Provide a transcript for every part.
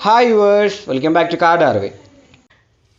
Hi viewers, welcome back to car ഡാർവേ.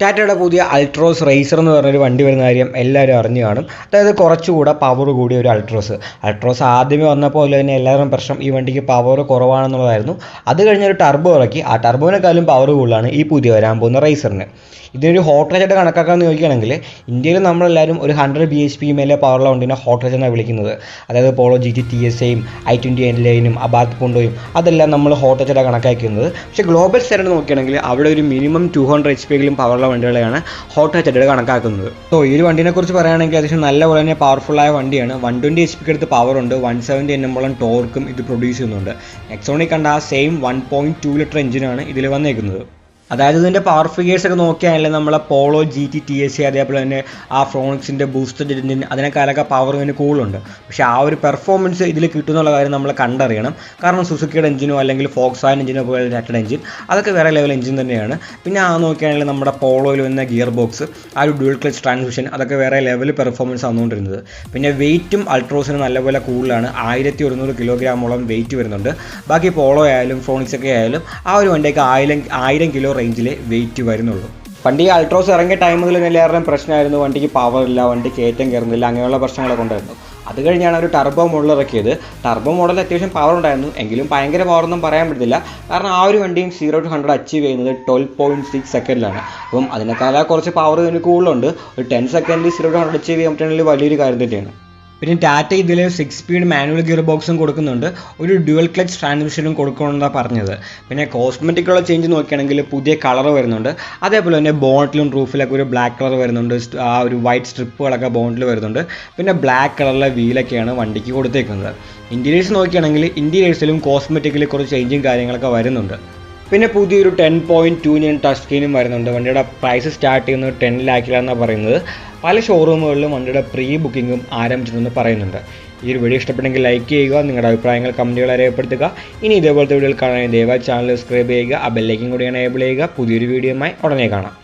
ടാറ്റയുടെ പുതിയ അൾട്രോസ് റേസർ എന്ന് പറഞ്ഞൊരു വണ്ടി വരുന്ന കാര്യം എല്ലാവരും അറിഞ്ഞു കാണും. അതായത് കുറച്ചുകൂടെ പവർ കൂടിയ ഒരു അൾട്രോസ് ആദ്യമേ വന്നപ്പോൾ തന്നെ എല്ലാവരും പ്രശ്നം ഈ വണ്ടിക്ക് പവർ കുറവാണെന്നുള്ളതായിരുന്നു. അത് കഴിഞ്ഞൊരു ടർബോ ഇറക്കി, ആ ടർബോനെക്കാളും പവർ കൂടുതലാണ് ഈ പുതിയ വരാൻ പോകുന്ന റേസറിന്. ഇതിനൊരു ഹോട്ട് റേഞ്ചായിട്ട് കണക്കാക്കാമെന്ന് ചോദിക്കുകയാണെങ്കിൽ ഇന്ത്യയിൽ നമ്മളെല്ലാവരും ഒരു 100 bhp മേലെ പവറുള്ള വണ്ടിനെ ഹോട്ട് റേഞ്ച് എന്നാണ് വിളിക്കുന്നത്. അതായത് പോളോ GT TSAയും i20 N-ലൈനും അബാത്ത് പോണ്ടോയും അതെല്ലാം നമ്മൾ ഹോട്ട് റേഞ്ചായിട്ട് കണക്കാക്കുന്നത്. പക്ഷേ ഗ്ലോബൽ സ്റ്റാൻഡേർഡ് നോക്കുകയാണെങ്കിൽ അവിടെ ഒരു മിനിമം 200 HP പവറുള്ള വണ്ടികളെയാണ് ഹോട്ട് റേഞ്ചായിട്ട് കണക്കാക്കുന്നത്. സോ ഈ ഒരു വണ്ടിനെ കുറിച്ച് പറയുകയാണെങ്കിൽ അത്യാവശ്യം നല്ലപോലെ തന്നെ പവർഫുള്ളായ വണ്ടിയാണ്. 120 HP അടുത്ത് പവറുണ്ട്, 170 Nm ടോർക്കും ഇത് പ്രൊഡ്യൂസ് ചെയ്യുന്നുണ്ട്. നെക്സോണിൽ കണ്ട ആ സെയിം 1.2 ലിറ്റർ എഞ്ചിനാണ് ഇതിൽ വന്നേക്കുന്നത്. അതായത് ഇതിൻ്റെ പവർ ഫിഗേഴ്സ് ഒക്കെ നോക്കിയാണെങ്കിൽ നമ്മളെ പോളോ GT TSA അതേപോലെ തന്നെ ആ ഫ്രോണിക്സിൻ്റെ ബൂസ്റ്റഡ് എഞ്ചിൻ അതിനേക്കാളൊക്കെ പവർ ഇതിന് കൂടുതലുണ്ട്. പക്ഷേ ആ ഒരു പെർഫോമൻസ് ഇതിൽ കിട്ടുന്നുള്ള കാര്യം നമ്മൾ കണ്ടറിയണം. കാരണം സുസുക്കിയുടെ എഞ്ചിനോ അല്ലെങ്കിൽ ഫോക്സ്വാഗൻ എഞ്ചിനോ പോലെ ടാറ്റയുടെ എഞ്ചിൻ അതൊക്കെ വേറെ ലെവൽ എഞ്ചിൻ തന്നെയാണ്. പിന്നെ ആ നോക്കുകയാണെങ്കിൽ നമ്മുടെ പോളോയിൽ വന്ന ഗിയർ ബോക്സ്, ആ ഒരു ഡ്യുവൽ ക്ലച്ച് ട്രാൻസ്മിഷൻ അതൊക്കെ വേറെ ലെവൽ പെർഫോമൻസ് വന്നുകൊണ്ടിരുന്നത്. പിന്നെ വെയിറ്റും അൾട്രോസിന് നല്ലപോലെ കൂടുതലാണ്, 1100 കിലോഗ്രാമോളം വെയിറ്റ് വരുന്നുണ്ട്. ബാക്കി പോളോ ആയാലും ഫ്രോണിക്സ് ഒക്കെ ആയാലും ആ ഒരു വണ്ടിയൊക്കെ 1000 കിലോ റേഞ്ചിലെ വെയിറ്റ് വരുന്നുള്ളൂ. വണ്ടി അൾട്രോസ് ഇറങ്ങിയ ടൈം മുതൽ എല്ലാവരുടെയും പ്രശ്നമായിരുന്നു വണ്ടിക്ക് പവർ ഇല്ല, വണ്ടി കയറ്റം കയറുന്നില്ല, അങ്ങനെയുള്ള പ്രശ്നങ്ങളൊക്കെ ഉണ്ടായിരുന്നു. അത് കഴിഞ്ഞാണ് ഒരു ടർബോ മോഡൽ ഇറക്കിയത്. ടർബോ മോഡൽ അത്യാവശ്യം പവർ ഉണ്ടായിരുന്നു, എങ്കിലും ഭയങ്കര പവറൊന്നും പറയാൻ പറ്റില്ല. കാരണം ആ ഒരു വണ്ടിയും 0 to 100 അച്ചീവ് ചെയ്യുന്നത് 12.6 സെക്കൻഡിലാണ്. അപ്പം അതിനേക്കാളും കുറച്ച് പവർ ഇതിന് കൂടുതലുണ്ട്. ഒരു 10 സെക്കൻഡിൽ 0 to 100 അച്ചീവ് ചെയ്യാൻ പറ്റുന്നത് വലിയൊരു കാര്യം തന്നെയാണ്. പിന്നെ ടാറ്റ ഇതിൽ 6 സ്പീഡ് മാനുവൽ ഗിയർ ബോക്സും കൊടുക്കുന്നുണ്ട്, ഒരു ഡ്യുവൽ ക്ലച്ച് ട്രാൻസ്മിഷനും കൊടുക്കണമെന്നാണ് പറഞ്ഞത്. പിന്നെ കോസ്മെറ്റിക്കുള്ള ചേഞ്ച് നോക്കുകയാണെങ്കിൽ പുതിയ കളർ വരുന്നുണ്ട്. അതേപോലെ തന്നെ ബോണറ്റിലും റൂഫിലൊക്കെ ഒരു ബ്ലാക്ക് കളർ വരുന്നുണ്ട്, ആ ഒരു വൈറ്റ് സ്ട്രിപ്പുകളൊക്കെ ബോണറ്റിൽ വരുന്നുണ്ട്. പിന്നെ ബ്ലാക്ക് കളറിലെ വീലൊക്കെയാണ് വണ്ടിക്ക് കൊടുത്തേക്കുന്നത്. ഇൻറ്റീരിയേഴ്സ് നോക്കുകയാണെങ്കിൽ ഇൻറ്റീരിയേഴ്സിലും കോസ്മെറ്റിക്കലി കുറച്ച് ചേഞ്ചും കാര്യങ്ങളൊക്കെ വരുന്നുണ്ട്. പിന്നെ പുതിയൊരു 10.2 ഇഞ്ച് ടച്ച് സ്ക്രീനും വരുന്നുണ്ട്. വണ്ടിയുടെ പ്രൈസ് സ്റ്റാർട്ട് ചെയ്യുന്നത് 10 ലാഖിലാണെന്നാണ് പറയുന്നത്. പല ഷോറൂമുകളിലും വണ്ടിയുടെ പ്രീ ബുക്കിങ്ങും ആരംഭിച്ചിട്ടുണ്ടെന്ന് പറയുന്നുണ്ട്. ഈ ഒരു വീഡിയോ ഇഷ്ടപ്പെട്ടെങ്കിൽ ലൈക്ക് ചെയ്യുക, നിങ്ങളുടെ അഭിപ്രായങ്ങൾ കമൻറ്റുകൾ രേഖപ്പെടുത്തുക. ഇനി ഇതേപോലത്തെ വീഡിയോകൾ കാണാൻ ദയവായി ചാനൽ സബ്സ്ക്രൈബ് ചെയ്യുക, ആ ബെല്ലൈക്കൻ കൂടി എനേബിൾ ചെയ്യുക. പുതിയൊരു വീഡിയോയുമായി ഉടനെ കാണാം.